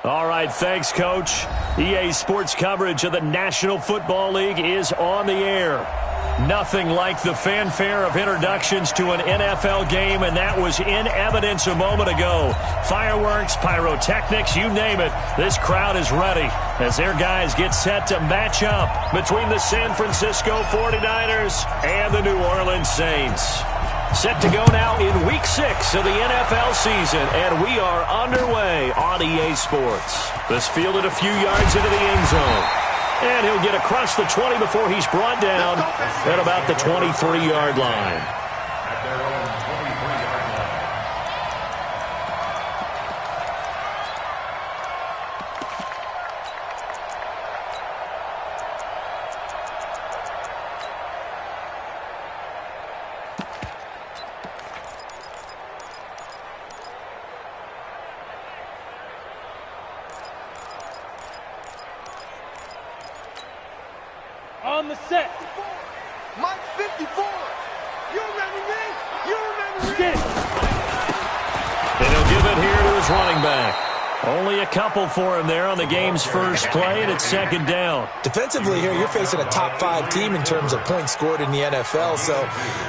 All right, thanks, Coach. EA Sports coverage of the National Football League is on the air. Nothing like the fanfare of introductions to an NFL game, and that was in evidence a moment ago. Fireworks, pyrotechnics, you name it. This crowd is ready as their guys get set to match up between the San Francisco 49ers and the New Orleans Saints. Set to go now in Week 6 of the NFL season, and we are underway on EA Sports. This fielded a few yards into the end zone. And he'll get across the 20 before he's brought down at about the 23-yard line. On the set. Mike 54. You remember me? You remember me? And he'll give it here to his running back. Only a couple for him there on the game's first play, and it's second down. Defensively here, you're facing a top 5 team in terms of points scored in the NFL. So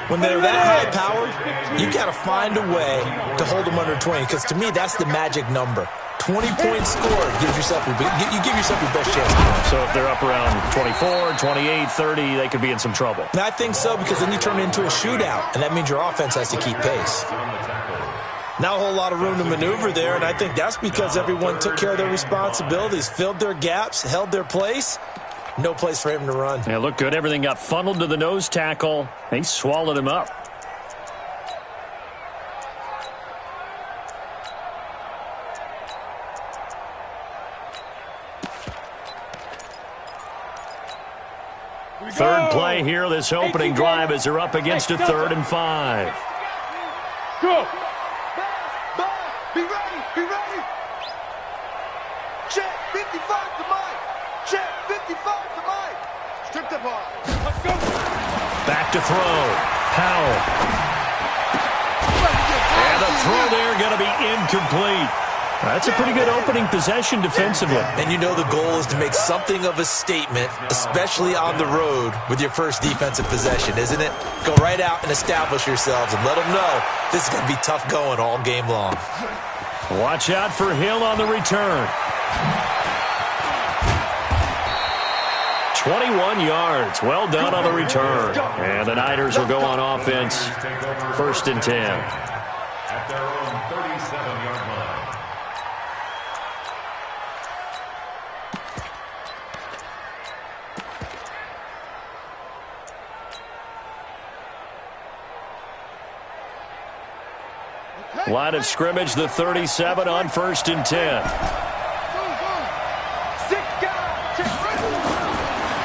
when they're that high-powered, you got to find a way to hold them under 20, because to me, that's the magic number. 20 points scored gives yourself you give yourself your best chance. So if they're up around 24, 28, 30, they could be in some trouble. And I think so, because then you turn it into a shootout, and that means your offense has to keep pace. Not a whole lot of room to maneuver there, and I think that's because everyone took care of their responsibilities, filled their gaps, held their place. No place for him to run. Yeah, looked good. Everything got funneled to the nose tackle. They swallowed him up. Third play here, this opening drive, as they're up against a 3rd and 5. Go. Be ready. Be ready. Check 55 to Mike. Check 55 to Mike. Strip the ball. Let's go. Back to throw. Powell. And the throw there going to be incomplete. That's a pretty good opening possession defensively. And you know the goal is to make something of a statement, especially on the road with your first defensive possession, isn't it? Go right out and establish yourselves and let them know this is going to be tough going all game long. Watch out for Hill on the return. 21 yards. Well done on the return. And the Niners will go on offense. 1st and 10. At their own 37-yard line. Line of scrimmage, the 37 on 1st and 10.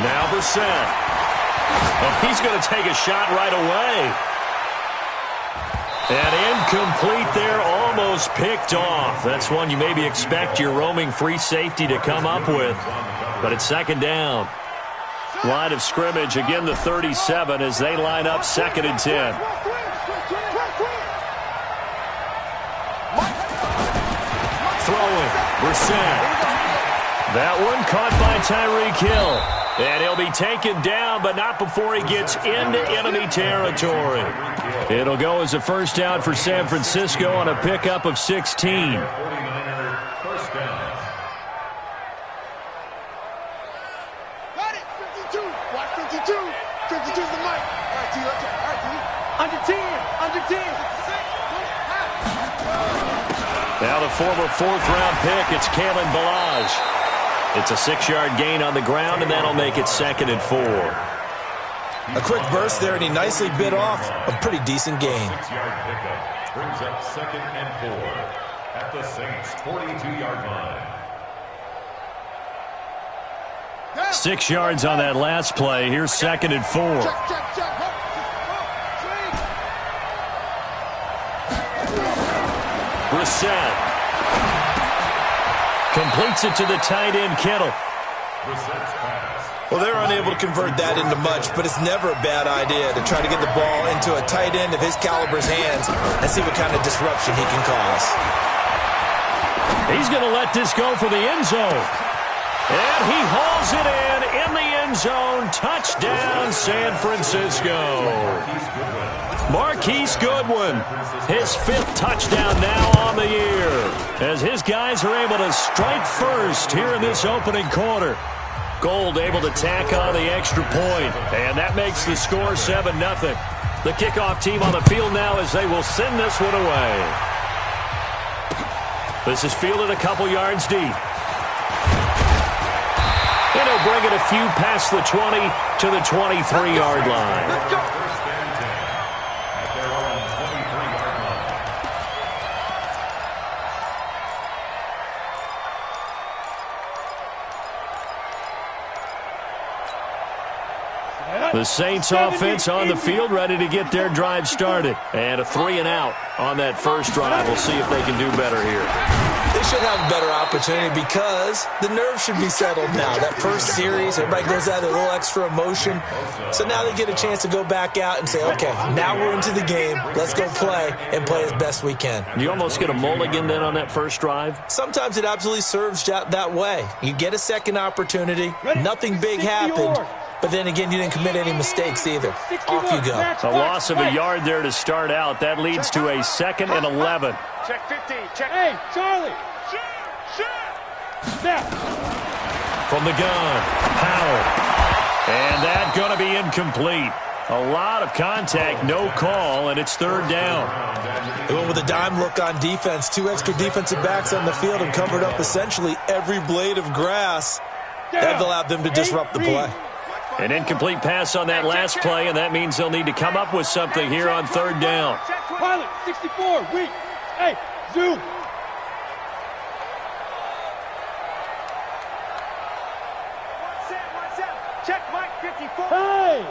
Now Brissett. Oh, he's going to take a shot right away. And incomplete there, almost picked off. That's one you maybe expect your roaming free safety to come up with. But it's 2nd down. Line of scrimmage, again the 37 as they line up 2nd and 10. Throwing, Brissett. That one caught by Tyreek Hill. And he'll be taken down, but not before he gets into enemy territory. It'll go as a 1st down for San Francisco on a pickup of 16. Got it. 52. Watch 52. 52's the mic. All right, T. Let's go. All right, T. Under 10. Under 10. Now the former 4th-round pick, it's Kalen Ballage. It's a 6-yard gain on the ground, and that'll make it 2nd and 4. A quick burst there, and he nicely bit off a pretty decent gain. 6-yard pickup brings up 2nd and 4 at the Saints' 42-yard line. 6 yards on that last play. Here's 2nd and 4. Brissett completes it to the tight end, Kittle. Well, they're unable to convert that into much, but it's never a bad idea to try to get the ball into a tight end of his caliber's hands and see what kind of disruption he can cause. He's going to let this go for the end zone. And he hauls it in the end zone. Touchdown, San Francisco. Marquise Goodwin, his 5th touchdown now on the year, as his guys are able to strike first here in this opening quarter. Gold able to tack on the extra point, and that makes the score 7-0. The kickoff team on the field now as they will send this one away. This is fielded a couple yards deep. And he'll bring it a few past the 20 to the 23-yard line. At their own 23-yard line. The Saints offense on the field, ready to get their drive started. And a 3-and-out on that first drive. We'll see if they can do better here. They should have a better opportunity because the nerves should be settled now. That first series, everybody goes out with a little extra emotion. So now they get a chance to go back out and say, okay, now we're into the game. Let's go play and play as best we can. You almost get a mulligan then on that first drive? Sometimes it absolutely serves that way. You get a second opportunity. Nothing big happened. But then again, you didn't commit any mistakes either. Off you go. A loss of a yard there to start out. That leads to a 2nd and 11. Check 15. Check. Hey, Charlie. Snap. From the gun, Powell. And that going to be incomplete. A lot of contact, no call, and it's 3rd down. They went with a dime look on defense. 2 extra defensive backs on the field and covered up essentially every blade of grass. That allowed them to disrupt the play. An incomplete pass on that last play, and that means they'll need to come up with something here on 3rd down. Pilot, 64, weak. Hey, zoom. Check Mike, 54. Hey!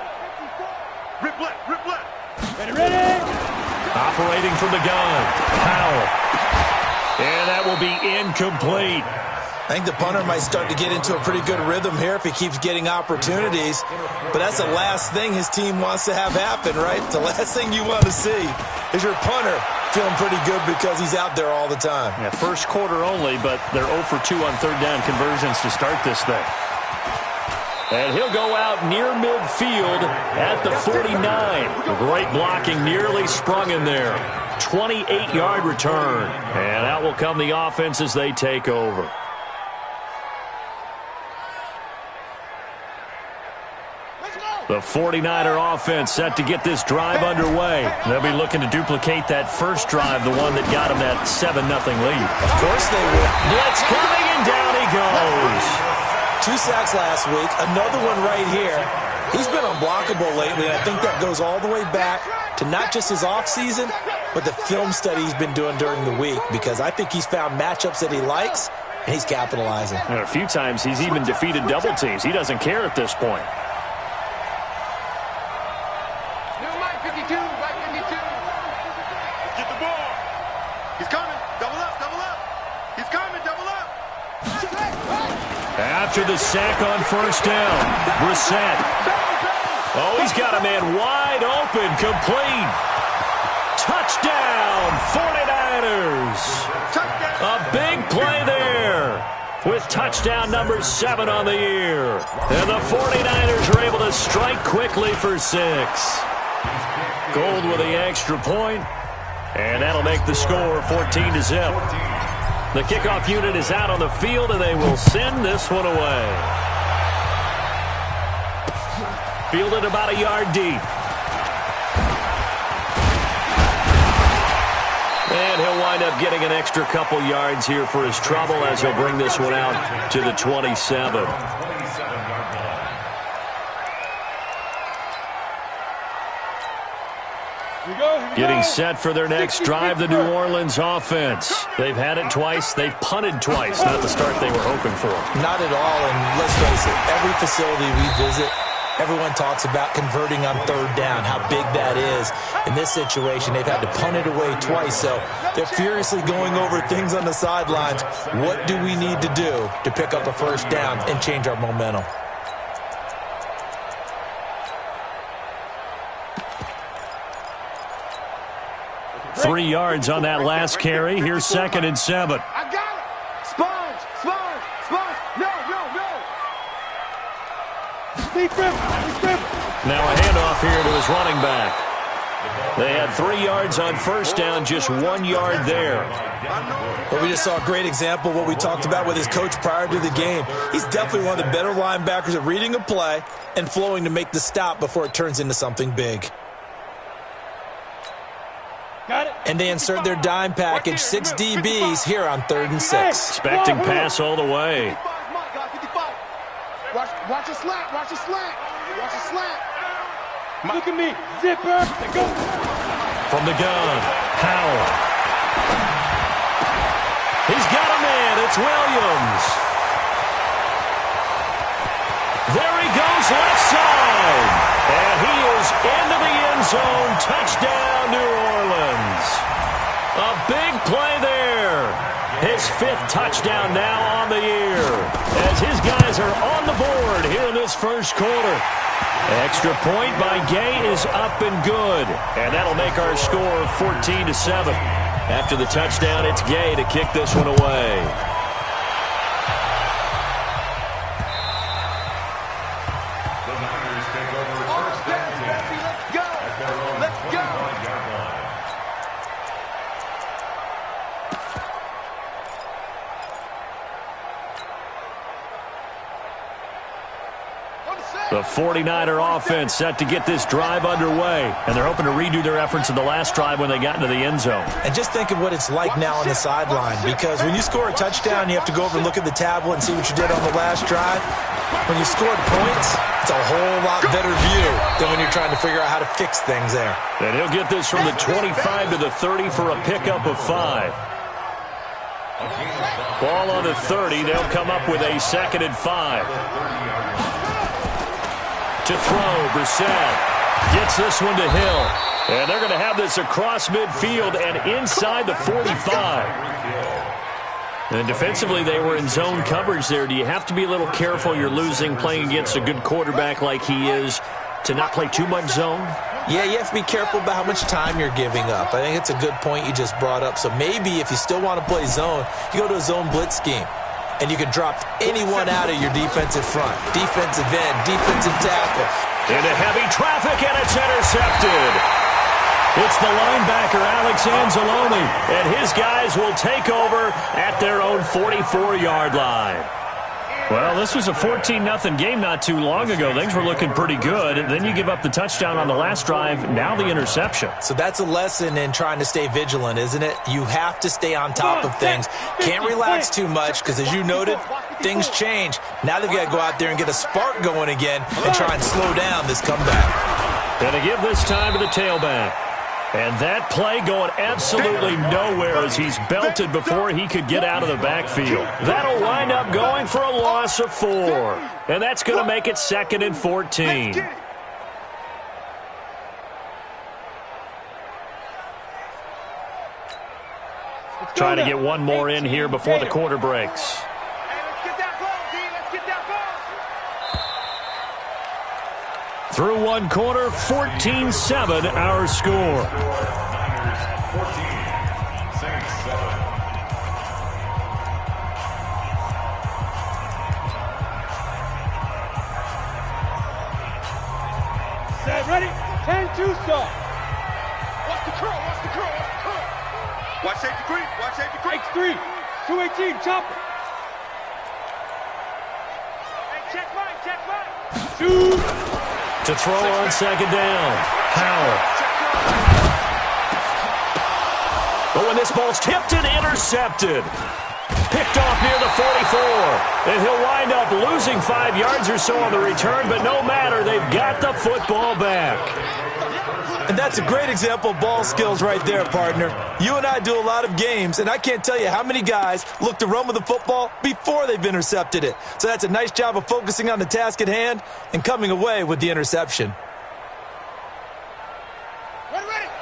Rip left, rip left. Ready? Operating from the gun, Powell. And that will be incomplete. I think the punter might start to get into a pretty good rhythm here if he keeps getting opportunities. But that's the last thing his team wants to have happen, right? The last thing you want to see is your punter feeling pretty good because he's out there all the time. Yeah, first quarter only, but they're 0 for 2 on 3rd down conversions to start this thing. And he'll go out near midfield at the 49. Great blocking, nearly sprung in there. 28-yard return. And out will come the offense as they take over. The 49er offense set to get this drive underway. They'll be looking to duplicate that first drive, the one that got them that 7-0 lead. Of course they will. Blitz coming, and down he goes. 2 sacks last week, another one right here. He's been unblockable lately, and I think that goes all the way back to not just his offseason, but the film study he's been doing during the week, because I think he's found matchups that he likes, and he's capitalizing. And a few times he's even defeated double teams. He doesn't care at this point. After the sack on 1st down, Brissett. Oh, he's got a man wide open, complete. Touchdown, 49ers. A big play there with touchdown number 7 on the year. And the 49ers are able to strike quickly for 6. Gold with the extra point, and that'll make the score 14-0. The kickoff unit is out on the field, and they will send this one away. Fielded about a yard deep. And he'll wind up getting an extra couple yards here for his trouble as he'll bring this one out to the 27. Getting set for their next drive, the New Orleans offense. They've had it twice. They've punted twice. Not the start they were hoping for. Not at all, and let's face it, every facility we visit, everyone talks about converting on 3rd down, how big that is. In this situation, they've had to punt it away twice, so they're furiously going over things on the sidelines. What do we need to do to pick up a 1st down and change our momentum? 3 yards on that last carry. Here's 2nd and 7. I got it. Now a handoff here to his running back. They had 3 yards on first down, just 1 yard there. Well, we just saw a great example of what we talked about with his coach prior to the game. He's definitely one of the better linebackers at reading a play and flowing to make the stop before it turns into something big. Got it. And they insert their dime package, 6 DBs here on 3rd and 6. Expecting pass all the way. Watch a slant. Watch a slant. Watch a slant. Look at me. Zipper. Go. From the gun, Howell. He's got a man. It's Williams. There he goes, left side. And he is into the end zone. Touchdown, New Orleans. A big play there. His 5th touchdown now on the year. As his guys are on the board here in this first quarter. Extra point by Gay is up and good. And that'll make our score 14-7. After the touchdown, it's Gay to kick this one away. The Niners take over first down. Let's go. Let's go. The 49er offense set to get this drive underway. And they're hoping to redo their efforts in the last drive when they got into the end zone. And just think of what it's like now on the sideline, because when you score a touchdown, you have to go over and look at the tablet and see what you did on the last drive. When you scored points, it's a whole lot better view than when you're trying to figure out how to fix things there. And he'll get this from the 25 to the 30 for a pickup of 5. Ball on the 30. They'll come up with a 2nd and 5. To throw, Brissett gets this one to Hill. And they're going to have this across midfield and inside the 45. And defensively, they were in zone coverage there. Do you have to be a little careful? You're losing playing against a good quarterback like he is to not play too much zone? Yeah, you have to be careful about how much time you're giving up. I think it's a good point you just brought up. So maybe if you still want to play zone, you go to a zone blitz scheme. And you can drop anyone out of your defensive front. Defensive end, defensive tackle. Into heavy traffic, and it's intercepted. It's the linebacker, Alex Anzalone, and his guys will take over at their own 44-yard line. Well, this was a 14-0 game not too long ago. Things were looking pretty good. Then you give up the touchdown on the last drive, now the interception. So that's a lesson in trying to stay vigilant, isn't it? You have to stay on top of things. Can't relax too much because, as you noted, things change. Now they've got to go out there and get a spark going again and try and slow down this comeback. And to give this time to the tailback. And that play going absolutely nowhere as he's belted before he could get out of the backfield. That'll wind up going for a loss of 4. And that's going to make it 2nd and 14. Trying to get one more in here before the quarter breaks. Through one quarter, 14-7 our score. Set, ready? 10-2 start. Watch the curl. Watch the curl. Watch the curl. Watch safety creep. Watch safety creep. X3. 218. Chopper. Hey, check right. Check right. Shoot. To throw on 2nd down. Howell. But when this ball's tipped and intercepted. Picked off near the 44. And he'll wind up losing 5 yards or so on the return, but no matter, they've got the football back. And that's a great example of ball skills right there, partner. You and I do a lot of games, and I can't tell you how many guys look to run with the football before they've intercepted it. So that's a nice job of focusing on the task at hand and coming away with the interception.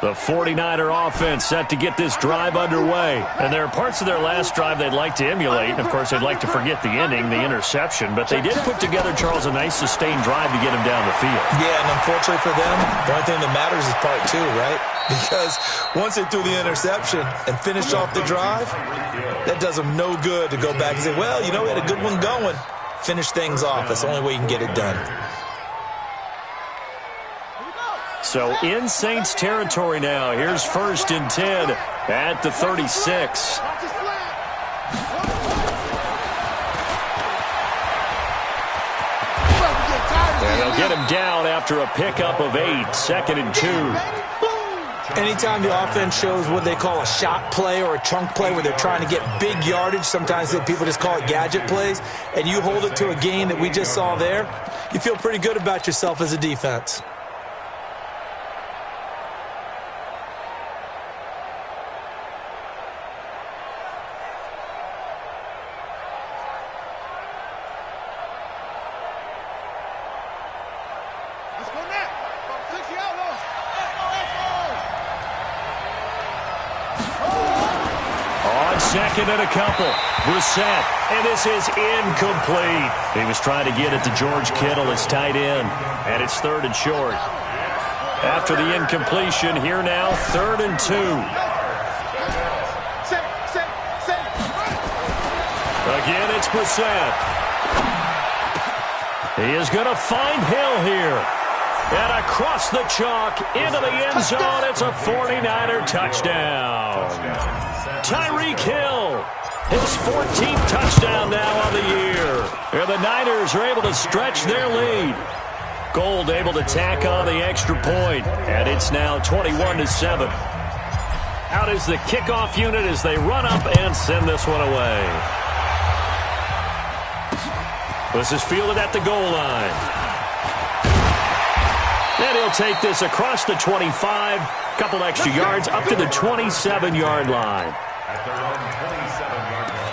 The 49er offense set to get this drive underway. And there are parts of their last drive they'd like to emulate. And, of course, they'd like to forget the ending, the interception. But they did put together, Charles, a nice sustained drive to get him down the field. Yeah, and unfortunately for them, the only thing that matters is part 2, right? Because once they threw the interception and finished off the drive, that does them no good to go back and say, well, you know, we had a good one going. Finish things off. That's the only way you can get it done. So in Saints territory now. Here's 1st and 10 at the 36. And they'll get him down after a pickup of 8. 2nd and 2. Anytime the offense shows what they call a shot play or a chunk play where they're trying to get big yardage, sometimes people just call it gadget plays, and you hold it to a gain that we just saw there, you feel pretty good about yourself as a defense. Second and a couple. Brissett, and this is incomplete. He was trying to get it to George Kittle, his tight end, and it's 3rd and short. After the incompletion, here now, 3rd and 2. Again, it's Brissett. He is going to find Hill here. And across the chalk, into the end zone, it's a 49er touchdown. Tyreek Hill, his 14th touchdown now on the year. And the Niners are able to stretch their lead. Gold able to tack on the extra point, and it's now 21-7. Out is the kickoff unit as they run up and send this one away. This is fielded at the goal line. And he'll take this across the 25, couple extra yards up to the 27-yard line. At their own 27-yard line.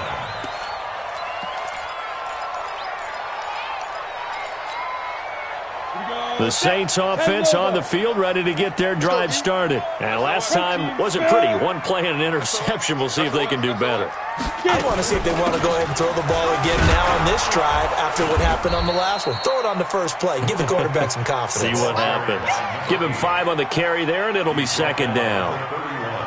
The Saints offense on the field, ready to get their drive started. And last time wasn't pretty. One play and an interception. We'll see if they can do better. I want to see if they want to go ahead and throw the ball again now on this drive after what happened on the last one. Throw it on the first play. Give the quarterback some confidence. See what happens. Give him 5 on the carry there, and it'll be 2nd down.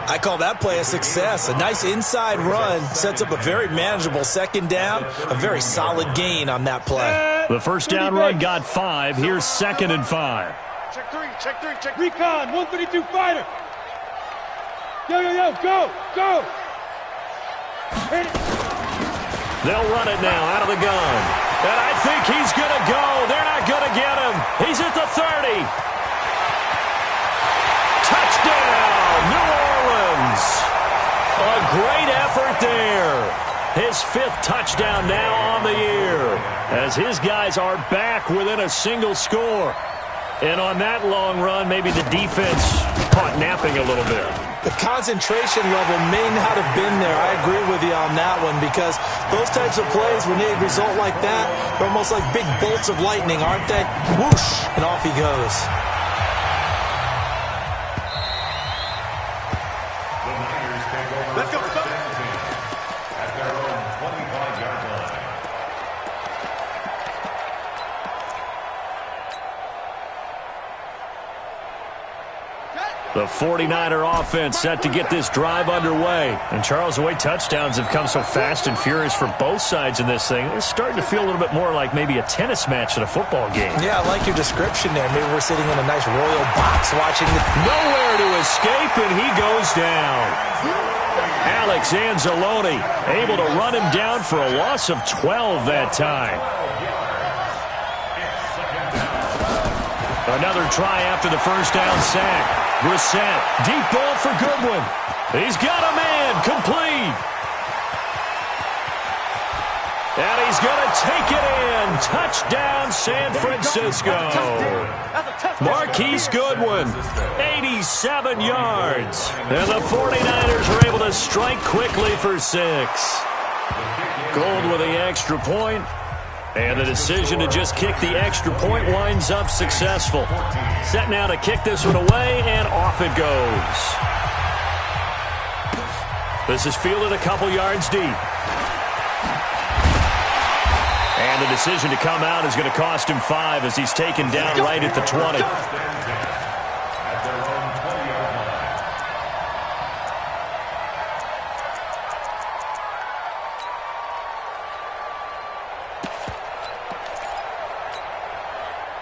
I call that play a success. A nice inside run sets up a very manageable 2nd down. A very solid gain on that play. The first down run got 5. Here's 2nd and 5. Check 3, check 3, check. Recon, 132 fighter. Yo, go, go. They'll run it now out of the gun. And I think he's going to go. They're not going to get him. He's at the 30. Touchdown, New Orleans. A great effort there. His 5th touchdown now on the year as his guys are back within a single score. And on that long run, maybe the defense caught napping a little bit. The concentration level may not have been there. I agree with you on that one because those types of plays, when they result like that, they're almost like big bolts of lightning, aren't they? Whoosh, and off he goes. The Niners take over. Let's go. At their own 25-yard line. The 49er offense set to get this drive underway. And Charles, the way touchdowns have come so fast and furious for both sides in this thing, it's starting to feel a little bit more like maybe a tennis match than a football game. Yeah, I like your description there. Maybe we're sitting in a nice royal box watching the... Nowhere to escape, and he goes down. Alex Anzalone able to run him down for a loss of 12 that time. Another try after the first down sack. Brissett, deep ball for Goodwin. He's got a man, complete. And he's going to take it in. Touchdown, San Francisco. Marquise Goodwin, 87 yards. And the 49ers are able to strike quickly for 6. Gold with the extra point. And the decision to just kick the extra point winds up successful. Set now to kick this one away, and off it goes. This is fielded a couple yards deep. And the decision to come out is going to cost him 5 as he's taken down right at the 20.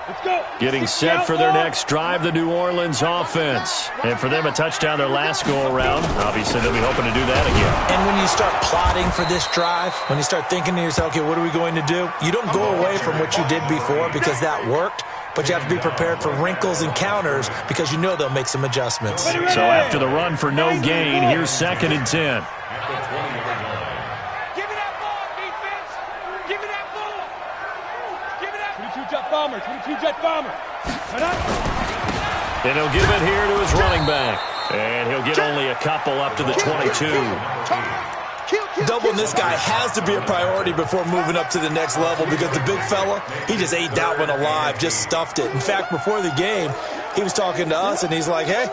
Let's go. Getting set for their next drive, the New Orleans offense. And for them, a touchdown their last go-around. Obviously, they'll be hoping to do that again. And when you start plotting for this drive, when you start thinking to yourself, okay, what are we going to do? You don't go away from what you did before because that worked, but you have to be prepared for wrinkles and counters because you know they'll make some adjustments. So after the run for no gain, here's 2nd and 10. Bomber, 22-jet bomber. And he'll give it here to his running back. And he'll get only a couple up to the 22. Doubling this guy has to be a priority before moving up to the next level because the big fella, he just ate that one alive, just stuffed it. In fact, before the game, he was talking to us, and he's like, hey,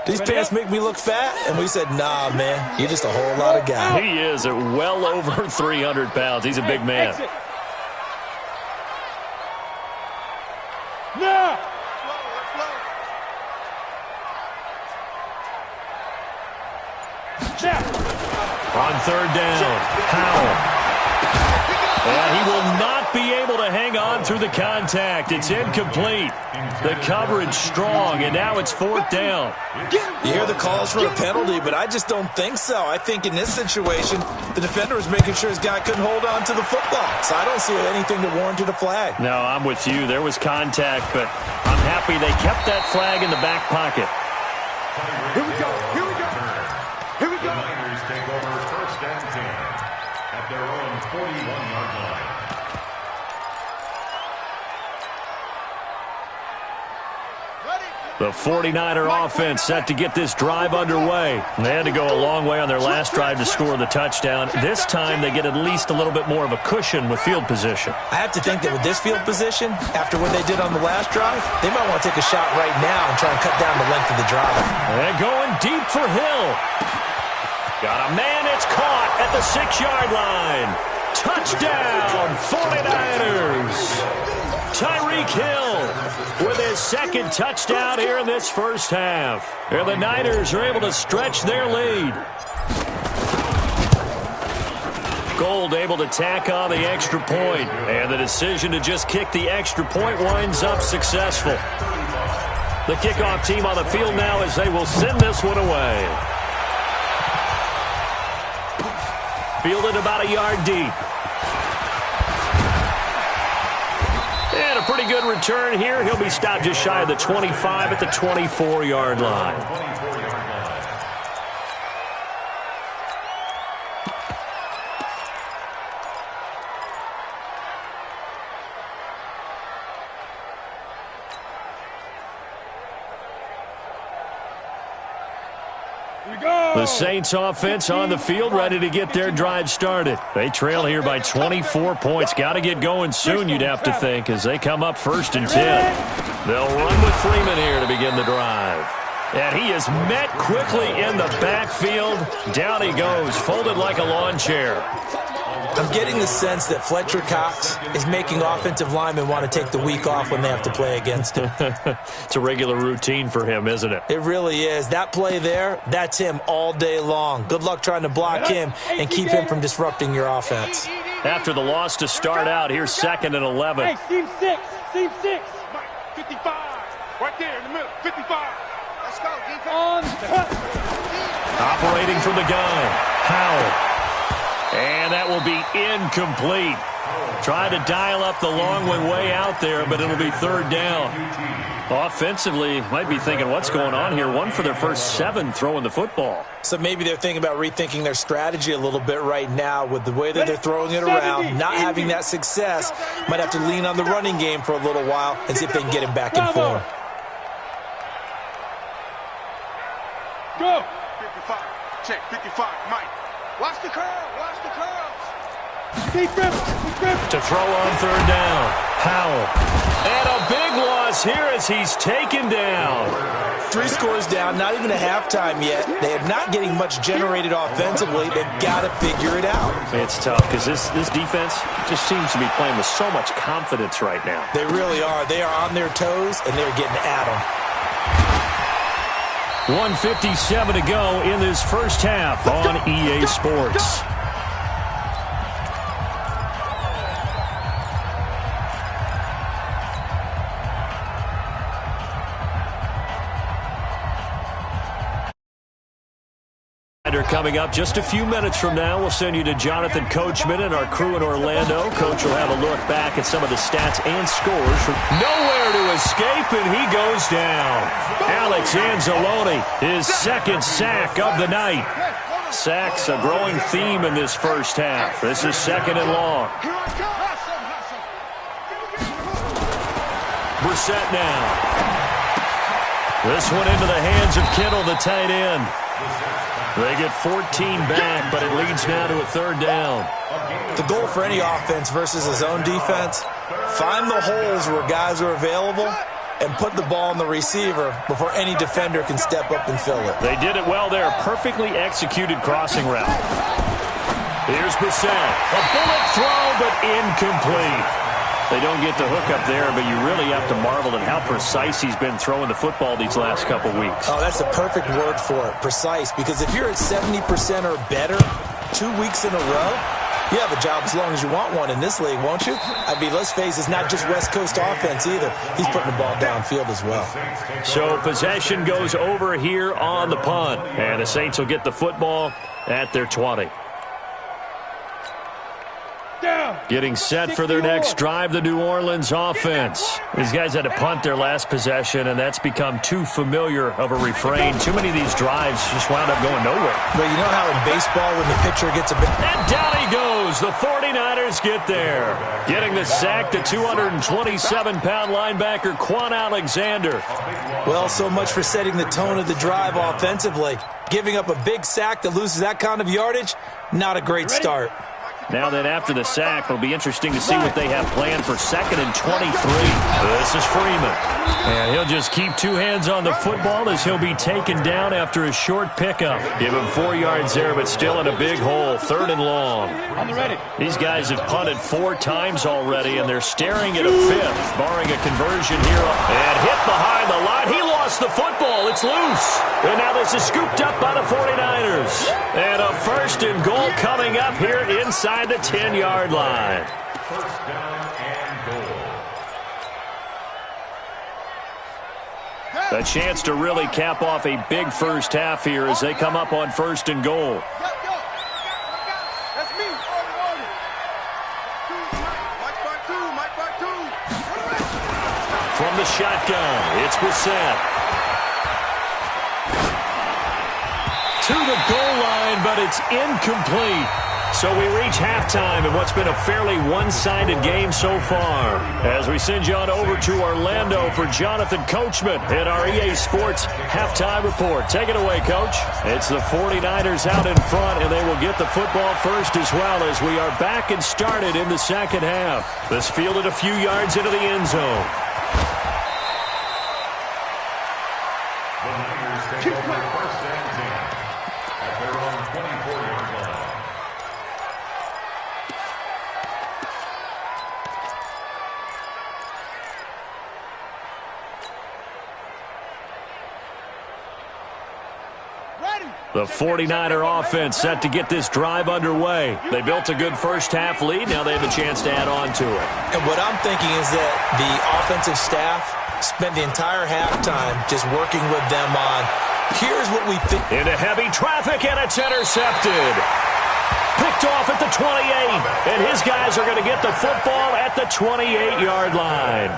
these pants make me look fat? And we said, nah, man, you're just a whole lot of guy. He is at well over 300 pounds. He's a big man. Now! On 3rd down, Howell. And he will not be able to hang on through the contact. It's incomplete. The coverage strong, and now it's 4th down. You hear the calls for a penalty, but I just don't think so. I think in this situation, the defender was making sure his guy couldn't hold on to the football. So I don't see anything that warranted a flag. No, I'm with you. There was contact, but I'm happy they kept that flag in the back pocket. Here we go. Here we go. Here we go. The Niners take over 1st and 10 at their own 41-yard line. The 49er offense set to get this drive underway. They had to go a long way on their last drive to score the touchdown. This time they get at least a little bit more of a cushion with field position. I have to think that with this field position, after what they did on the last drive, they might want to take a shot right now and try and cut down the length of the drive. And going deep for Hill. Got a man, it's caught at the 6-yard line. Touchdown, 49ers. Tyreek Hill with his 2nd touchdown here in this first half. And the Niners are able to stretch their lead. Gold able to tack on the extra point. And the decision to just kick the extra point winds up successful. The kickoff team on the field now as they will send this one away. Fielded about a yard deep. And a pretty good return here. He'll be stopped just shy of the 25 at the 24-yard line. The Saints offense on the field ready to get their drive started. They trail here by 24 points. Got to get going soon, you'd have to think, as they come up 1st and 10. They'll run with Freeman here to begin the drive. And he is met quickly in the backfield. Down he goes, folded like a lawn chair. I'm getting the sense that Fletcher Cox is making offensive linemen want to take the week off when they have to play against him. It's a regular routine for him, isn't it? It really is. That play there, that's him all day long. Good luck trying to block him and keep him from disrupting your offense. After the loss to start out, here's 2nd and 11. Hey, seam 6. Seam 6. 55. Right there in the middle. 55. Let's go, defense. On cut. Operating from the gun, Howell. And that will be incomplete. Try to dial up the long one way out there, but it'll be 3rd down. Offensively, might be thinking, what's going on here? 1 for their first 7 throwing the football. So maybe they're thinking about rethinking their strategy a little bit right now with the way that they're throwing it around, not having that success. Might have to lean on the running game for a little while and see if they can get him back in form. Go. 55. Check. 55. Mike. Watch the curl. Watch the curls. Deep grip. Deep grip. To throw on 3rd down, Howell. And a big loss here as he's taken down. 3 scores down, not even a halftime yet. They are not getting much generated offensively. They've got to figure it out. It's tough because this defense just seems to be playing with so much confidence right now. They really are. They are on their toes, and they're getting at them. 1:57 to go in this first half on EA Sports. here coming up just a few minutes from now. We'll send you to Jonathan Coachman and our crew in Orlando. Coach will have a look back at some of the stats and scores. From nowhere to escape, and he goes down. Alex Anzalone, his second sack of the night. Sacks a growing theme in this first half. This is 2nd and long. Brissett now. This one into the hands of Kittle, the tight end. They get 14 back, but it leads now to a 3rd down. The goal for any offense versus his own defense, find the holes where guys are available and put the ball on the receiver before any defender can step up and fill it. They did it well there. Perfectly executed crossing route. Here's Brissett. A bullet throw, but incomplete. They don't get the hook up there, but you really have to marvel at how precise he's been throwing the football these last couple weeks. Oh, that's the perfect word for it, precise, because if you're at 70% or better 2 weeks in a row, you have a job as long as you want one in this league, won't you? I mean, let's face it, it's not just West Coast offense either. He's putting the ball downfield as well. So possession goes over here on the punt, and the Saints will get the football at their 20. Getting set for their next drive, the New Orleans offense. These guys had to punt their last possession, and that's become too familiar of a refrain. Too many of these drives just wound up going nowhere. But you know how in baseball when the pitcher gets a bit... And down he goes. The 49ers get there. Getting the sack, the 227-pound linebacker, Quan Alexander. Well, so much for setting the tone of the drive offensively. Giving up a big sack that loses that kind of yardage, not a great start. Now then, after the sack, it'll be interesting to see what they have planned for 2nd and 23. This is Freeman. And he'll just keep 2 hands on the football as he'll be taken down after a short pickup. Give him 4 yards there, but still in a big hole. 3rd and long. These guys have punted 4 times already, and they're staring at a 5th, barring a conversion here. And hit behind the line. He lost the football. It's loose. And now this is scooped up by the 49ers. And a 1st and goal coming up here inside the 10-yard line. 1st down and goal. A chance to really cap off a big first half here as they come up on 1st and goal. That's me. From the shotgun, it's Brissett. To the goal line, but it's incomplete. So we reach halftime in what's been a fairly one-sided game so far. As we send you on over to Orlando for Jonathan Coachman in our EA Sports Halftime Report. Take it away, Coach. It's the 49ers out in front, and they will get the football first as well as we are back and started in the 2nd half. This fielded a few yards into the end zone. The Niners take over 1st and 10 at their own 24-yard line. The 49er offense set to get this drive underway. They built a good first-half lead. Now they have a chance to add on to it. And what I'm thinking is that the offensive staff spent the entire halftime just working with them on, here's what we think. Into heavy traffic, and it's intercepted. Picked off at the 28, and his guys are going to get the football at the 28-yard line.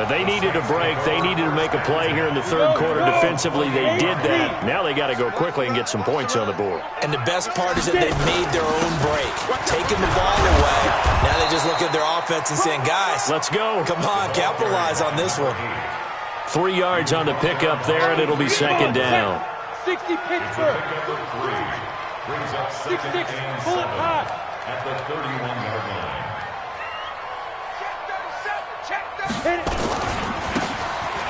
They needed a break. They needed to make a play here in the 3rd quarter defensively. They did that. Now they got to go quickly and get some points on the board. And the best part is that they made their own break, taking the ball away. Now they just look at their offense and saying, guys, let's go. Come on, capitalize on this one. 3 yards on the pickup there, and it'll be 2nd down. 60 Pittsburgh. Brings up 2nd and 7 at the 31-yard line.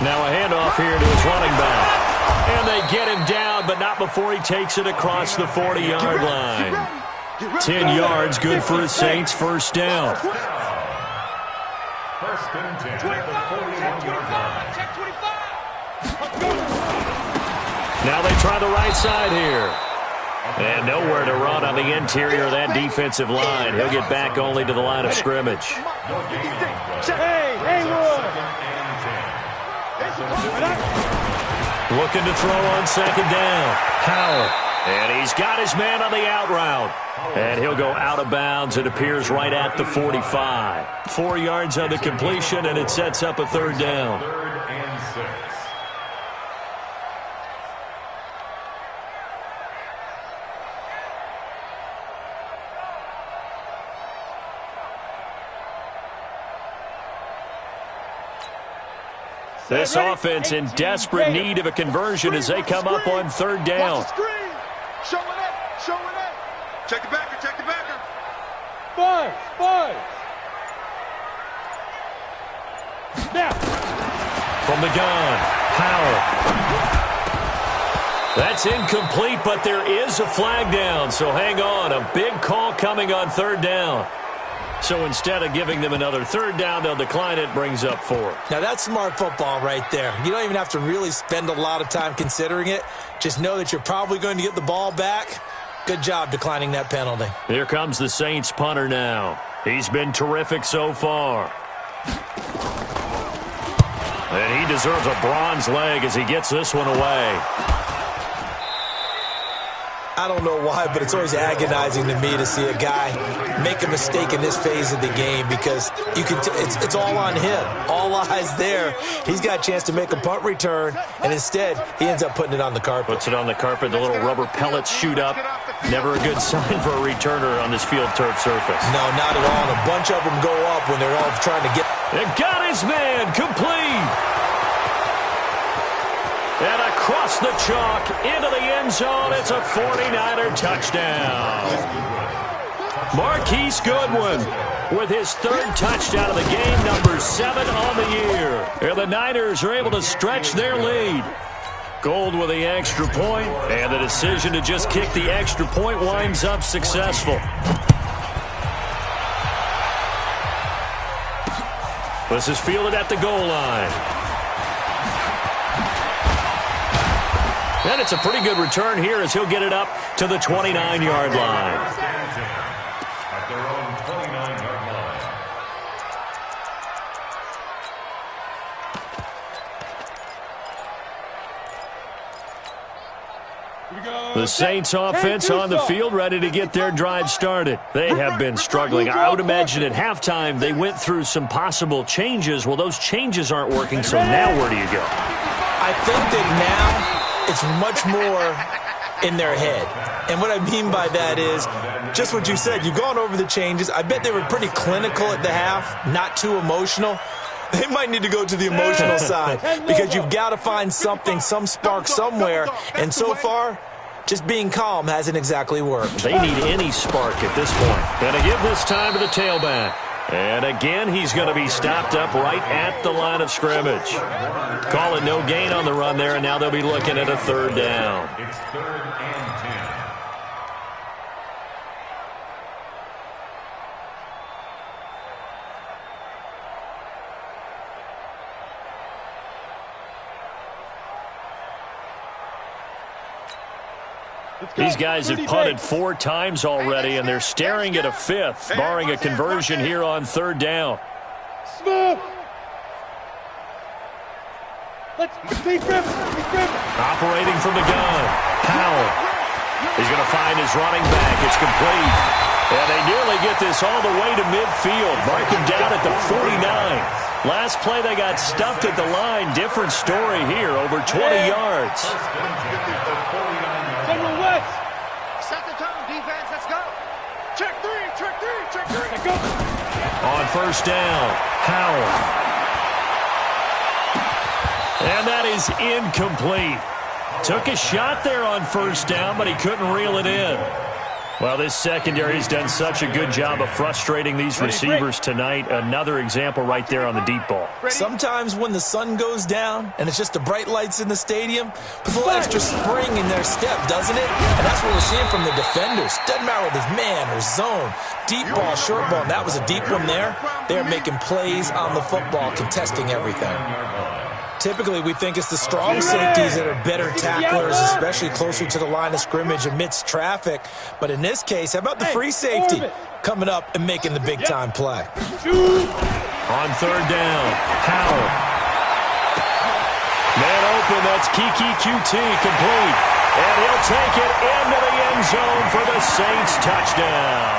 Now a handoff here to his running back. And they get him down, but not before he takes it across the 40-yard line. 10 yards, good for his Saints, 1st down. 1st and 10 at the 41-yard line. Now they try the right side here. And nowhere to run on the interior of that defensive line. He'll get back only to the line of scrimmage. Looking to throw on 2nd down. Howell And he's got his man on the out route. And he'll go out of bounds. It appears right at the 45. 4 yards on the completion, and it sets up a third down. 3rd and 6. This offense in desperate need of a conversion as they come up on third down. Watch the screen. Showing it. Showing it. Check the backer. Check the backer. 5. Now. From the gun, Powell. That's incomplete, but there is a flag down, so hang on. A big call coming on third down. So instead of giving them another third down, they'll decline it, brings up 4. Now, that's smart football right there. You don't even have to really spend a lot of time considering it. Just know that you're probably going to get the ball back. Good job declining that penalty. Here comes the Saints punter now. He's been terrific so far. And he deserves a bronze leg as he gets this one away. I don't know why, but it's always agonizing to me to see a guy make a mistake in this phase of the game because you can it's all on him. All eyes there. He's got a chance to make a punt return, and instead he ends up putting it on the carpet. Puts it on the carpet. The little rubber pellets shoot up. Never a good sign for a returner on this field turf surface. No, not at all. And a bunch of them go up when they're all trying to get. And got his man complete. And across the chalk into the end zone, it's a 49er touchdown. Marquise Goodwin with his 3rd touchdown of the game, number 7 on the year. And the Niners are able to stretch their lead. Gold with the extra point, and the decision to just kick the extra point winds up successful. This is fielded at the goal line. And it's a pretty good return here as he'll get it up to the 29-yard line. At their own 29-yard line. The Saints offense on the field ready to get their drive started. They have been struggling. I would imagine at halftime they went through some possible changes. Well, those changes aren't working, so now where do you go? I think that now it's much more in their head. And what I mean by that is just what you said. You've gone over the changes. I bet they were pretty clinical at the half, not too emotional. They might need to go to the emotional side because you've got to find something, some spark somewhere. And so far, just being calm hasn't exactly worked. They need any spark at this point. Going to give this time to the tailback. And again, he's going to be stopped up right at the line of scrimmage. Call it no gain on the run there, and now they'll be looking at a third down. It's 3rd and 10. These guys have punted 4 times already, and they're staring at a 5th, barring a conversion here on third down. Smoke! Let's keep him. Operating from the gun, Powell. He's going to find his running back. It's complete. And they nearly get this all the way to midfield. Mark him down at the 49. Last play, they got stuffed at the line. Different story here, over 20 yards. General West. Set the tone, defense. Let's go. Check 3. Check 3. Check 3. Let's go. On first down, Powell. And that is incomplete. Took a shot there on first down, but he couldn't reel it in. Well, this secondary has done such a good job of frustrating these receivers tonight. Another example right there on the deep ball. Sometimes when the sun goes down and it's just the bright lights in the stadium, puts a little extra spring in their step, doesn't it? And that's what we're seeing from the defenders. Doesn't matter whether it's man or zone, deep ball, short ball. And that was a deep one there. They're making plays on the football, contesting everything. Typically, we think it's the strong safeties that are better tacklers, especially closer to the line of scrimmage amidst traffic. But in this case, how about the free safety coming up and making the big-time play? On third down, Powell. Man open, that's Kiki QT, complete. And he'll take it into the end zone for the Saints touchdown.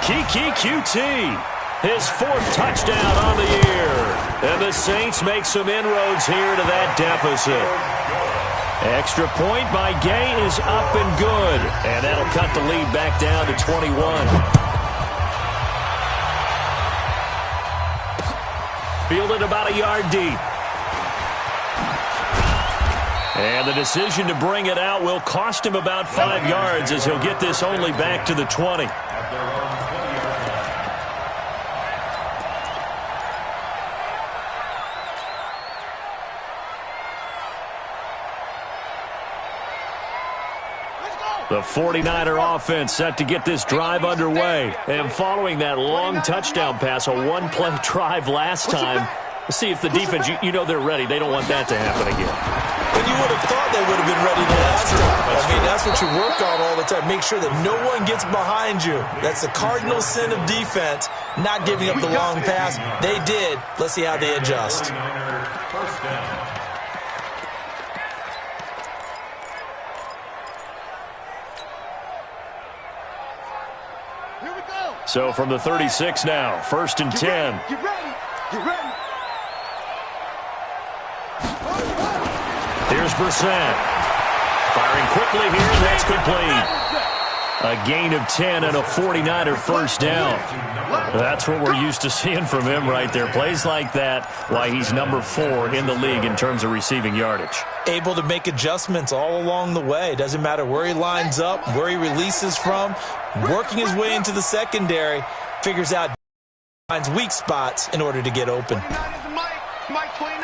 Kiki QT, his 4th touchdown on the year. And the Saints make some inroads here to that deficit. Extra point by Gay is up and good. And that'll cut the lead back down to 21. Fielded about a yard deep. And the decision to bring it out will cost him about 5 yards as he'll get this only back to the 20. The 49er offense set to get this drive underway. And following that long touchdown pass, a one-play drive last time, let's see if the defense, you know they're ready. They don't want that to happen again. And you would have thought they would have been ready to last time. I mean, that's what you work on all the time. Make sure that no one gets behind you. That's the cardinal sin of defense, not giving up the long pass. They did. Let's see how they adjust. First down. So from the 36 now, 1st and 10. Get ready. Get ready. Here's Brissett. Firing quickly here, and that's complete. A gain of 10 and a 49er first down. That's what we're used to seeing from him right there. Plays like that, why he's number 4 in the league in terms of receiving yardage. Able to make adjustments all along the way. Doesn't matter where he lines up, where he releases from. Working his way into the secondary, figures out finds weak spots in order to get open. 29 is the Mike. Mike 29.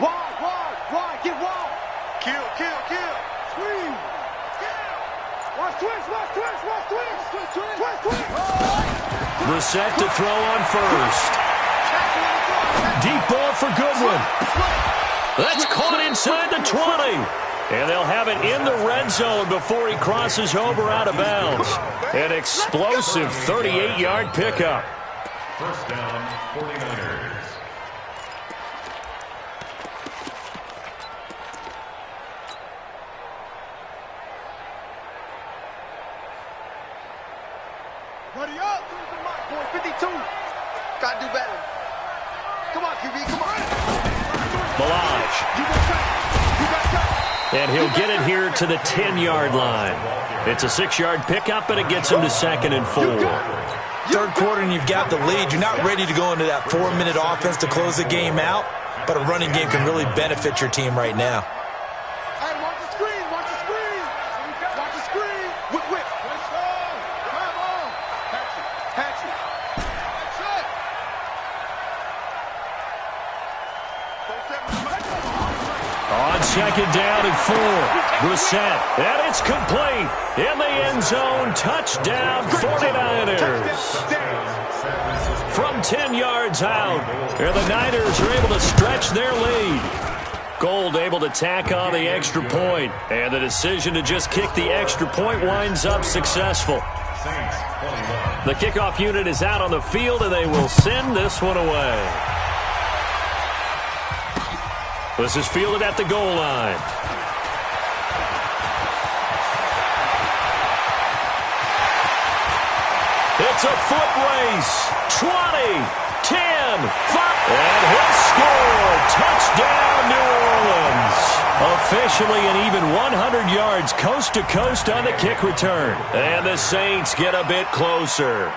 Wide. Get wide. Kill. Squeeze. Watch twist. Brissett to throw on first. Deep ball for Goodwin. That's caught inside the 20. And they'll have it in the red zone before he crosses over out of bounds. An explosive 38-yard pickup. First down, 49ers. Ready up. Boy, 52. Gotta do better. Come on, QB. Come on. Milage. You got cut. And he'll get it here to the 10-yard line. It's a 6-yard pickup, and it gets him to 2nd and 4. Third quarter and you've got the lead. You're not ready to go into that 4-minute offense to close the game out, but a running game can really benefit your team right now. Hey, watch the screen. Watch the screen. Whip. Come on. Patch it. On 2nd down and 4. Brissett. And it's complete. In the end zone. Touchdown, 49ers. From 10 yards out. And the Niners are able to stretch their lead. Gold able to tack on the extra point. And the decision to just kick the extra point winds up successful. The kickoff unit is out on the field, and they will send this one away. This is fielded at the goal line. It's a foot race. 20, 10, 5. And he'll score. Touchdown, New Orleans. Officially an even 100 yards coast to coast on the kick return. And the Saints get a bit closer.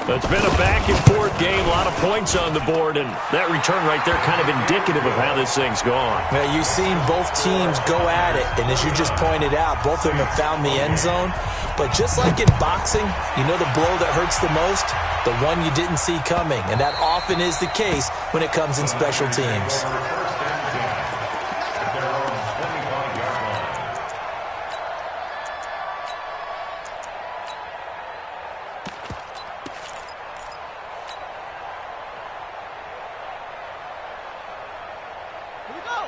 It's been a back-and-forth game, a lot of points on the board, and that return right there kind of indicative of how this thing's gone. Now, you've seen both teams go at it, and as you just pointed out, both of them have found the end zone. But just like in boxing, you know the blow that hurts the most? The one you didn't see coming, and that often is the case when it comes in special teams.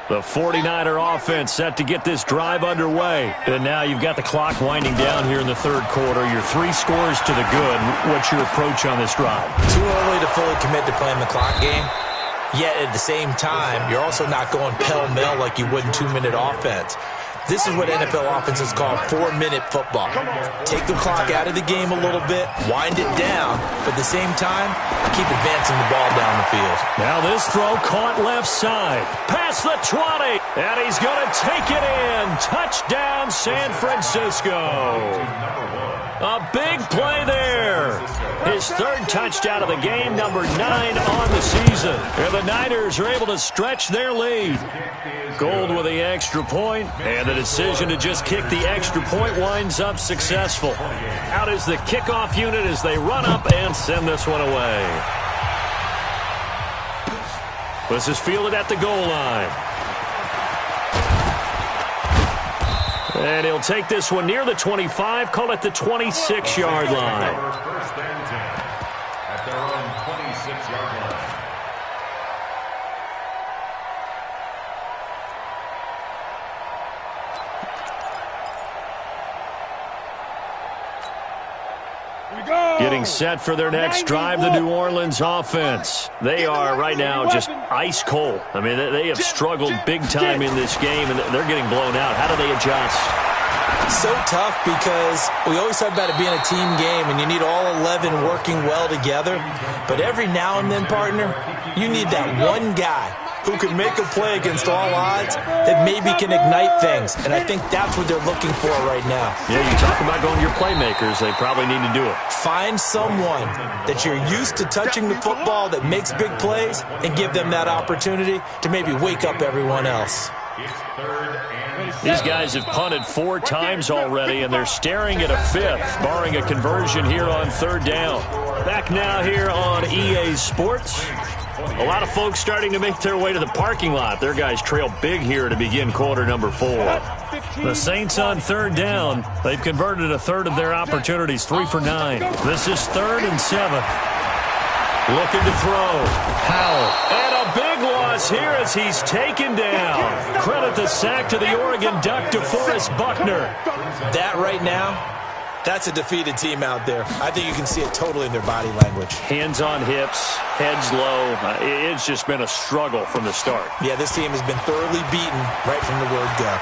The 49er offense set to get this drive underway. And now you've got the clock winding down here in the third quarter. Your 3 scores to the good. What's your approach on this drive? Too early to fully commit to playing the clock game. Yet at the same time, you're also not going pell-mell like you would in 2-minute offense. This is what NFL offenses call 4-minute football. Take the clock out of the game a little bit, wind it down, but at the same time, keep advancing the ball down the field. Now this throw caught left side. Past the 20, and he's going to take it in. Touchdown, San Francisco. A big play there. His third touchdown of the game, number 9 on the season. And the Niners are able to stretch their lead. Gold with the extra point, and the decision to just kick the extra point winds up successful. Out is the kickoff unit as they run up and send this one away. This is fielded at the goal line. And he'll take this one near the 25, call it the 26-yard line. First and 10 at their own 26-yard line. Getting set for their next drive, the New Orleans offense. They are right now just ice cold. I mean, they have struggled big time in this game, and they're getting blown out. How do they adjust? So tough because we always talk about it being a team game, and you need all 11 working well together. But every now and then, partner, you need that one guy who can make a play against all odds that maybe can ignite things. And I think that's what they're looking for right now. Yeah, you talk about going to your playmakers. They probably need to do it. Find someone that you're used to touching the football that makes big plays and give them that opportunity to maybe wake up everyone else. These guys have punted 4 times already, and they're staring at a 5th, barring a conversion here on 3rd down. Back now here on EA Sports. A lot of folks starting to make their way to the parking lot. Their guys trail big here to begin quarter number 4. The Saints on 3rd down. They've converted a third of their opportunities, 3 for 9. This is 3rd and 7. Looking to throw. Howell. And a big loss here as he's taken down. Credit the sack to the Oregon Duck, DeForest Buckner. That right now, that's a defeated team out there. I think you can see it totally in their body language. Hands on hips, heads low. It's just been a struggle from the start. Yeah, this team has been thoroughly beaten right from the word go.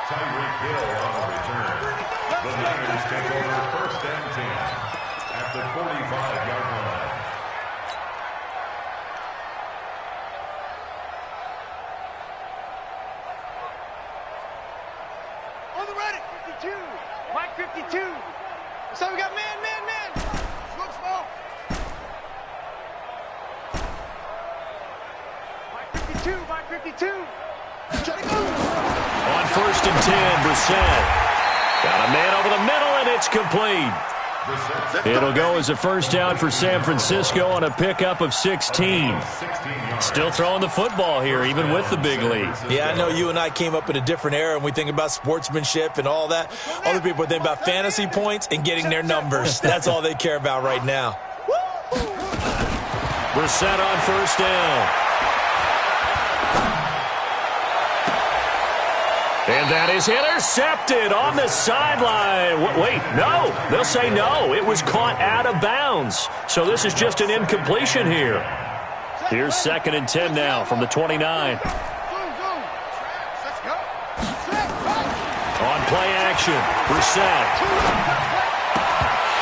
Tyreek Hill on the return. The Niners take over 1st and 10 at the 45-yard line. On the ready, 52. Mike 52. So we got man. Look small. Mike 52. Try to go. On 1st and 10, Brissett. Got a man over the middle, and it's complete. It'll go as a first down for San Francisco on a pickup of 16. Still throwing the football here, even with the big lead. Yeah, I know you and I came up in a different era, and we think about sportsmanship and all that. Other people think about fantasy points and getting their numbers. That's all they care about right now. Brissett on 1st down. And that is intercepted on the sideline. Wait, no. They'll say no. It was caught out of bounds. So this is just an incompletion here. Here's 2nd and 10 now from the 29. On play action, Brissett.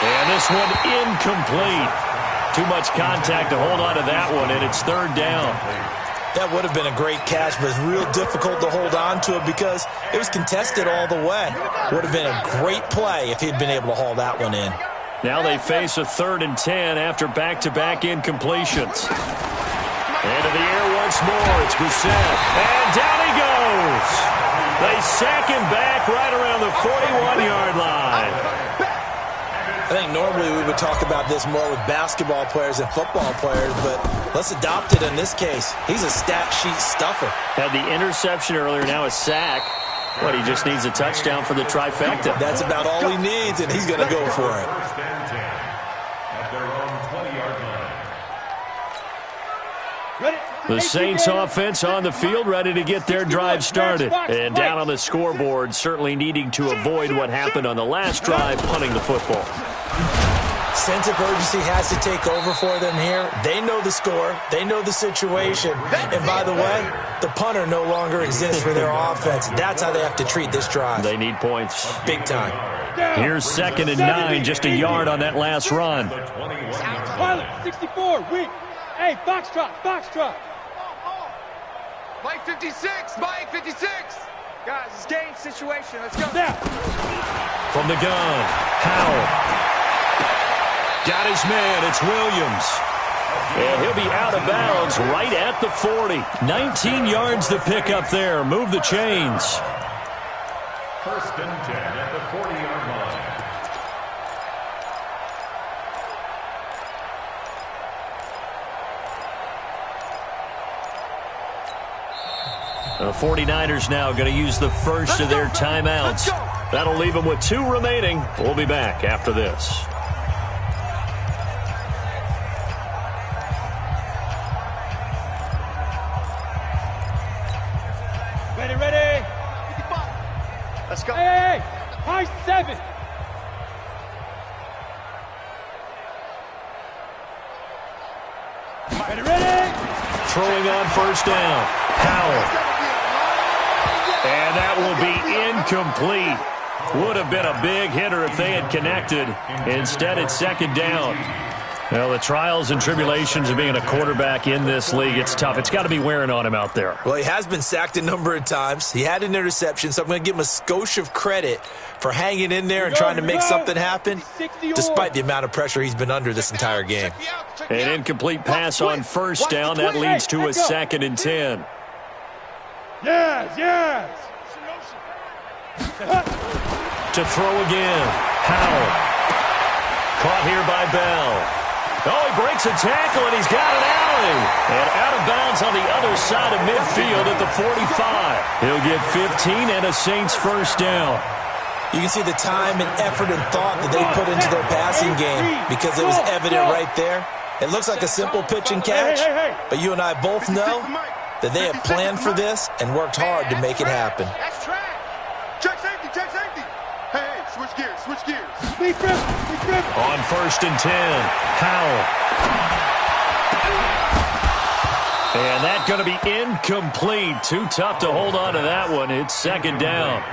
And this one incomplete. Too much contact to hold on to that one, and it's 3rd down. That would have been a great catch, but it's real difficult to hold on to it because it was contested all the way. Would have been a great play if he'd been able to haul that one in. Now they face a 3rd and 10 after back-to-back incompletions. Into the air once more. It's Brissett. And down he goes. They sack him back right around the 41-yard line. I think normally we would talk about this more with basketball players and football players, but let's adopt it in this case. He's a stat sheet stuffer. Had the interception earlier, now a sack. But he just needs a touchdown for the trifecta. That's about all he needs, and he's going to go for it. 1st and 10 at their own 20-yard line. The Saints offense on the field, ready to get their drive started. And down on the scoreboard, certainly needing to avoid what happened on the last drive, punting the football. Sense of urgency has to take over for them here. They know the score. They know the situation. And by the way, the punter no longer exists for their offense. That's how they have to treat this drive. They need points. Big time. Here's 2nd and 9, just a yard on that last run. Pilot, 64, weak. Hey, foxtrot, foxtrot. Mike 56, Mike 56. Guys, it's game situation. Let's go. Now. From the gun, Howell. Got his man, it's Williams. And he'll be out of bounds right at the 40. 19 yards to pick up there. Move the chains. 1st and 10 at the 40-yard line. The 49ers now going to use the first of their timeouts. That'll leave them with 2 remaining. We'll be back after this. Ready. Let's go. Hey, high 7. Ready. Throwing on 1st down. Howell. And that will be incomplete. Would have been a big hitter if they had connected. Instead, it's 2nd down. Well, the trials and tribulations of being a quarterback in this league, it's tough. It's got to be wearing on him out there. Well, he has been sacked a number of times. He had an interception, so I'm going to give him a skosh of credit for hanging in there and trying to make something happen, despite the amount of pressure he's been under this entire game. An incomplete pass on 1st down. That leads to a 2nd and 10. Yes. To throw again. Howell. Caught here by Bell. Oh, he breaks a tackle, and he's got an alley. And out of bounds on the other side of midfield at the 45. He'll get 15 and a Saints 1st down. You can see the time and effort and thought that they put into their passing game because it was evident right there. It looks like a simple pitch and catch, but you and I both know that they have planned for this and worked hard to make it happen. That's track. Check safety. Hey, switch gears. Big grip. On 1st and 10, Howell. And that's going to be incomplete. Too tough to hold on to that one. It's 2nd down.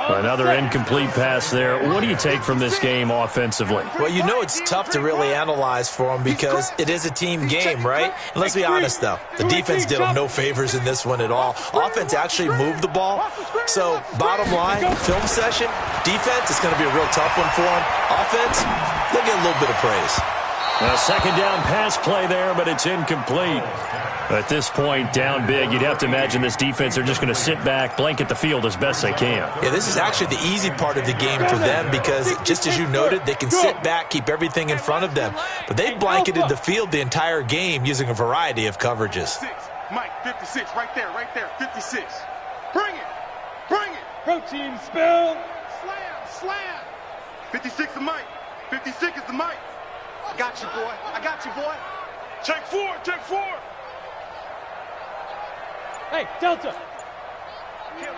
Another incomplete pass there. What do you take from this game offensively? Well, you know it's tough to really analyze for them because it is a team game, right? And let's be honest, though. The defense did them no favors in this one at all. Offense actually moved the ball. So, bottom line, film session, defense is going to be a real tough one for them. Offense, they'll get a little bit of praise. A 2nd down pass play there, but it's incomplete. At this point, down big, you'd have to imagine this defense are just going to sit back, blanket the field as best they can. Yeah, this is actually the easy part of the game for them because, just as you noted, they can sit back, keep everything in front of them. But they've blanketed the field the entire game using a variety of coverages. Mike, 56, right there, 56. Bring it. Protein spill. Slam. 56 is Mike. 56 is the Mike. I got you, boy. Check 4. Hey, Delta. Kill.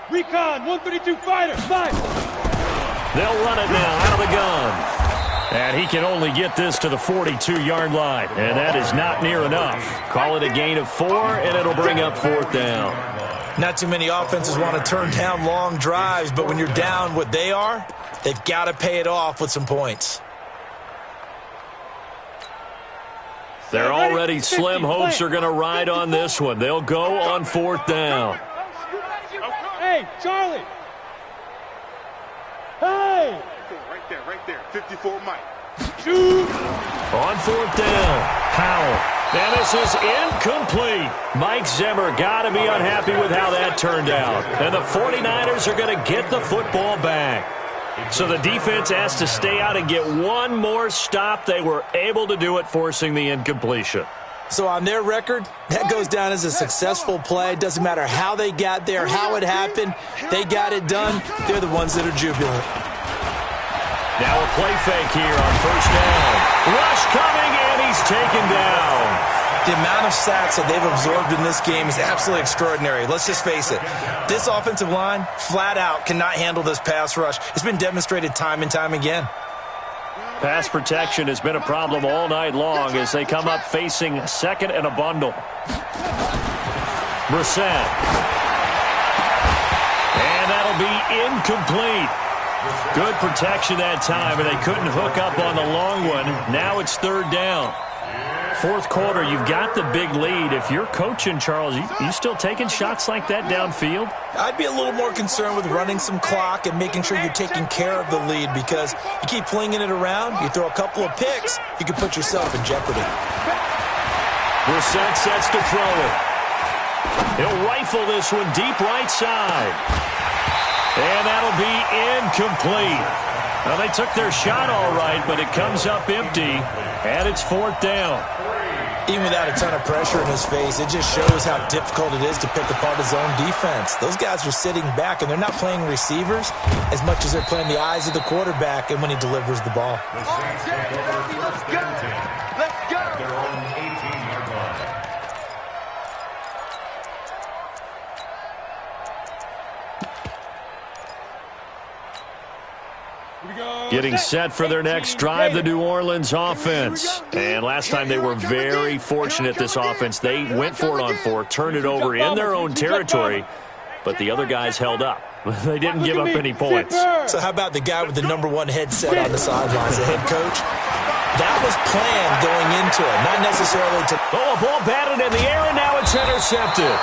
Recon, 132 fighter. 5. They'll run it now out of the gun. And he can only get this to the 42-yard line. And that is not near enough. Call it a gain of 4, and it'll bring up 4th down. Not too many offenses want to turn down long drives, but when you're down what they are, they've got to pay it off with some points. Their already slim hopes are going to ride on this one. They'll go on 4th down. Hey, Charlie. Hey. Right there. 54 Mike. Shoot. On 4th down, Howell. And this is incomplete. Mike Zimmer got to be unhappy with how that turned out. And the 49ers are going to get the football back. So the defense has to stay out and get one more stop. They were able to do it, forcing the incompletion. So on their record, that goes down as a successful play. Doesn't matter how they got there, how it happened. They got it done. They're the ones that are jubilant. Now a play fake here on 1st down. Rush coming, and he's taken down. The amount of sacks that they've absorbed in this game is absolutely extraordinary. Let's just face it. This offensive line, flat out, cannot handle this pass rush. It's been demonstrated time and time again. Pass protection has been a problem all night long as they come up facing second and a bundle. Brissett. And that'll be incomplete. Good protection that time, and they couldn't hook up on the long one. Now it's third down. Fourth quarter, you've got the big lead. If you're coaching, Charles, you still taking shots like that downfield? I'd be a little more concerned with running some clock and making sure you're taking care of the lead, because you keep flinging it around, you throw a couple of picks, you can put yourself in jeopardy. Brissett sets to throw it. He'll rifle this one deep right side. And that'll be incomplete. Well, they took their shot all right, but it comes up empty, and it's fourth down. Even without a ton of pressure in his face, it just shows how difficult it is to pick apart his own defense. Those guys are sitting back, and they're not playing receivers as much as they're playing the eyes of the quarterback and when he delivers the ball. Let's go! Let's go! At their own 18-yard line. Getting set for their next drive, the New Orleans offense. And last time they were very fortunate, this offense. They went for it on fourth, turned it over in their own territory, but the other guys held up. They didn't give up any points. So how about the guy with the #1 headset on the sidelines, the head coach? That was planned going into it, not necessarily to... Oh, a ball batted in the air, and now it's intercepted.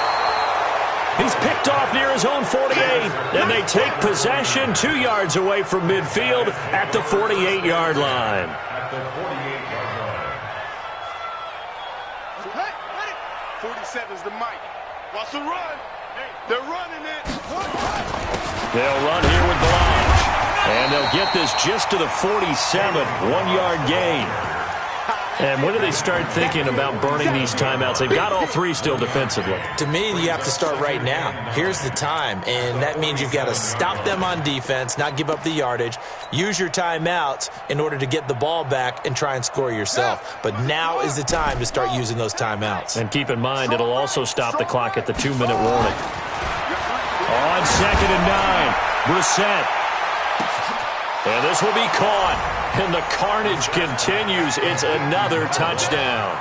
He's picked off near his own 48, and they take possession 2 yards away from midfield at the 48-yard line. At the 48-yard line. 47's the mic. Wants to run. They're running it. They'll run here with Blanche, and they'll get this just to the 47, 1-yard gain. And when do they start thinking about burning these timeouts? They've got all three still defensively. To me, you have to start right now. Here's the time, and that means you've got to stop them on defense, not give up the yardage, use your timeouts in order to get the ball back and try and score yourself. But now is the time to start using those timeouts. And keep in mind, it'll also stop the clock at the 2-minute warning. On 2nd and 9, Brissett. And this will be caught. And the carnage continues. It's another touchdown.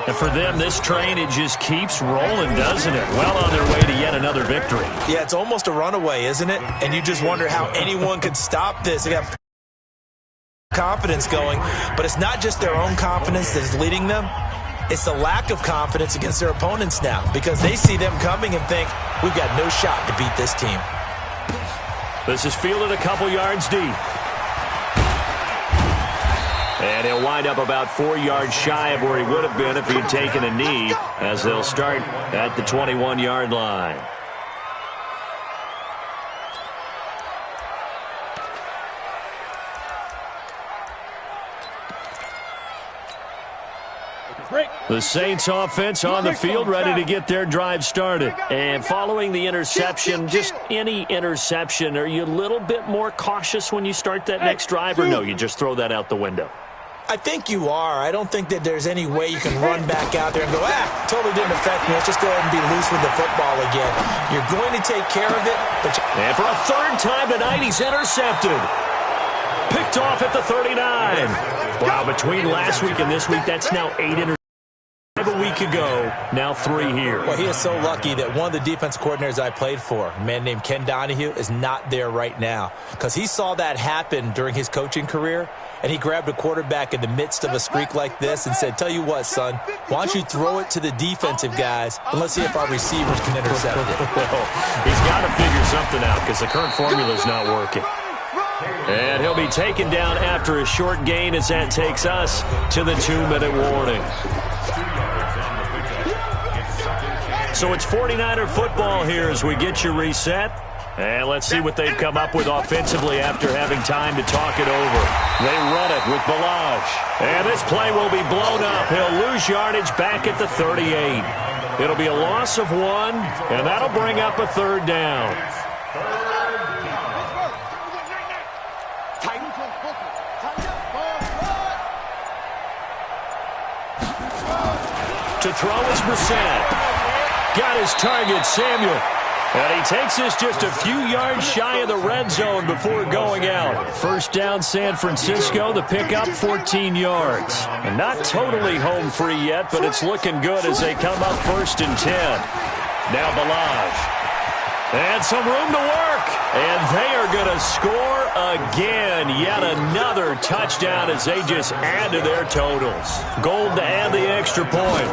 And for them, this train, it just keeps rolling, doesn't it? Well on their way to yet another victory. Yeah, it's almost a runaway, isn't it? And you just wonder how anyone could stop this. They got confidence going, but it's not just their own confidence that is leading them. It's the lack of confidence against their opponents now, because they see them coming and think, we've got no shot to beat this team. This is fielded a couple yards deep. And he'll wind up about 4 yards shy of where he would have been if he had taken a knee, as they'll start at the 21-yard line. The Saints offense on the field, ready to get their drive started. And following the interception, just any interception, are you a little bit more cautious when you start that next drive, or no, you just throw that out the window? I think you are. I don't think that there's any way you can run back out there and go, totally didn't affect me. Let's just go ahead and be loose with the football again. You're going to take care of it, but... And for a third time tonight, he's intercepted. Picked off at the 39. Wow, between last week and this week, that's now 8 interceptions. A week ago, now 3 here. Well, he is so lucky that one of the defense coordinators I played for, a man named Ken Donahue, is not there right now, because he saw that happen during his coaching career, and he grabbed a quarterback in the midst of a streak like this and said, tell you what, son, why don't you throw it to the defensive guys, and let's see if our receivers can intercept it. Well, he's got to figure something out, because the current formula is not working. And he'll be taken down after a short gain as that takes us to the 2-minute warning. So it's 49er football here as we get you reset. And let's see what they've come up with offensively after having time to talk it over. They run it with Balaj. And this play will be blown up. He'll lose yardage back at the 38. It'll be a loss of 1, and that'll bring up a third down. To throw is Brissett. Got his target, Samuel. And he takes this just a few yards shy of the red zone before going out. First down, San Francisco. The pickup, 14 yards. And not totally home free yet, but it's looking good as they come up 1st and 10. Now Balaj. And some room to work. And they are going to score again. Yet another touchdown as they just add to their totals. Gold to add the extra point.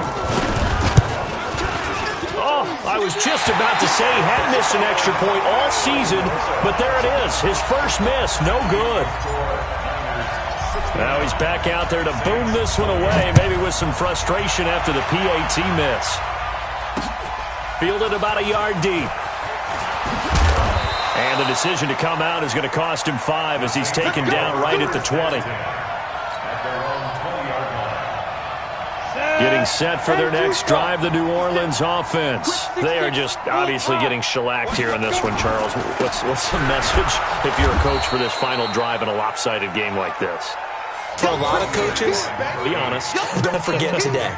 Oh, I was just about to say he hadn't missed an extra point all season, but there it is. His first miss, no good. Now he's back out there to boom this one away, maybe with some frustration after the PAT miss. Fielded about a yard deep. And the decision to come out is going to cost him 5 as he's taken down right at the 20. Getting set for their next drive, the New Orleans offense. They are just obviously getting shellacked here in this one, Charles. What's the message if you're a coach for this final drive in a lopsided game like this? For a lot of coaches, be honest, don't forget today.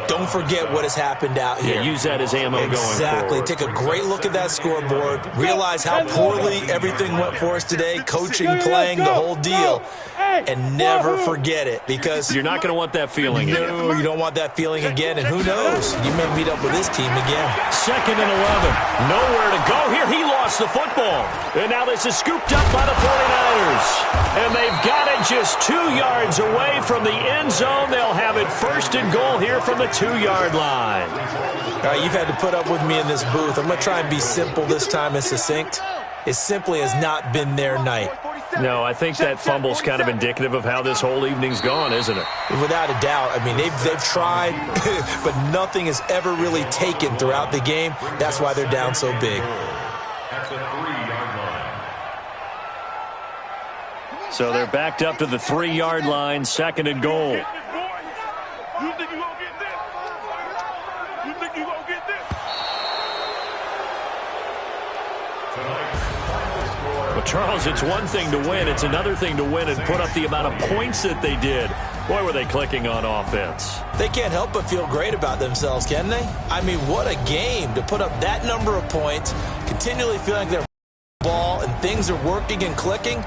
Don't forget what has happened out here. Yeah, use that as ammo going forward. Exactly. Take a great look at that scoreboard. Realize how poorly everything went for us today, coaching, playing, the whole deal. And never forget it, because you're not going to want that feeling again. No, you don't want that feeling again, and who knows? You may meet up with this team again. 2nd and 11. Nowhere to go here. He lost the football. And now this is scooped up by the 49ers. And they've got it just 2 yards away from the end zone. They'll have it 1st and goal here from the 2-yard line. All right, you've had to put up with me in this booth. I'm going to try and be simple this time and succinct. It simply has not been their night. No, I think that fumble's kind of indicative of how this whole evening's gone, isn't it? Without a doubt. I mean, they've tried, but nothing has ever really taken throughout the game. That's why they're down so big. At the 3-yard line. So they're backed up to the 3-yard line, 2nd and goal. You think you gonna get this? You think you gonna get this? Well, Charles, it's one thing to win. It's another thing to win and put up the amount of points that they did. Boy, were they clicking on offense. They can't help but feel great about themselves, can they? I mean, what a game to put up that number of points, continually feeling their ball, and things are working and clicking.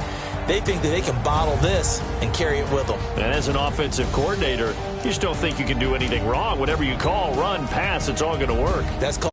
They think that they can bottle this and carry it with them. And as an offensive coordinator, you just don't think you can do anything wrong. Whatever you call, run, pass, it's all going to work. That's called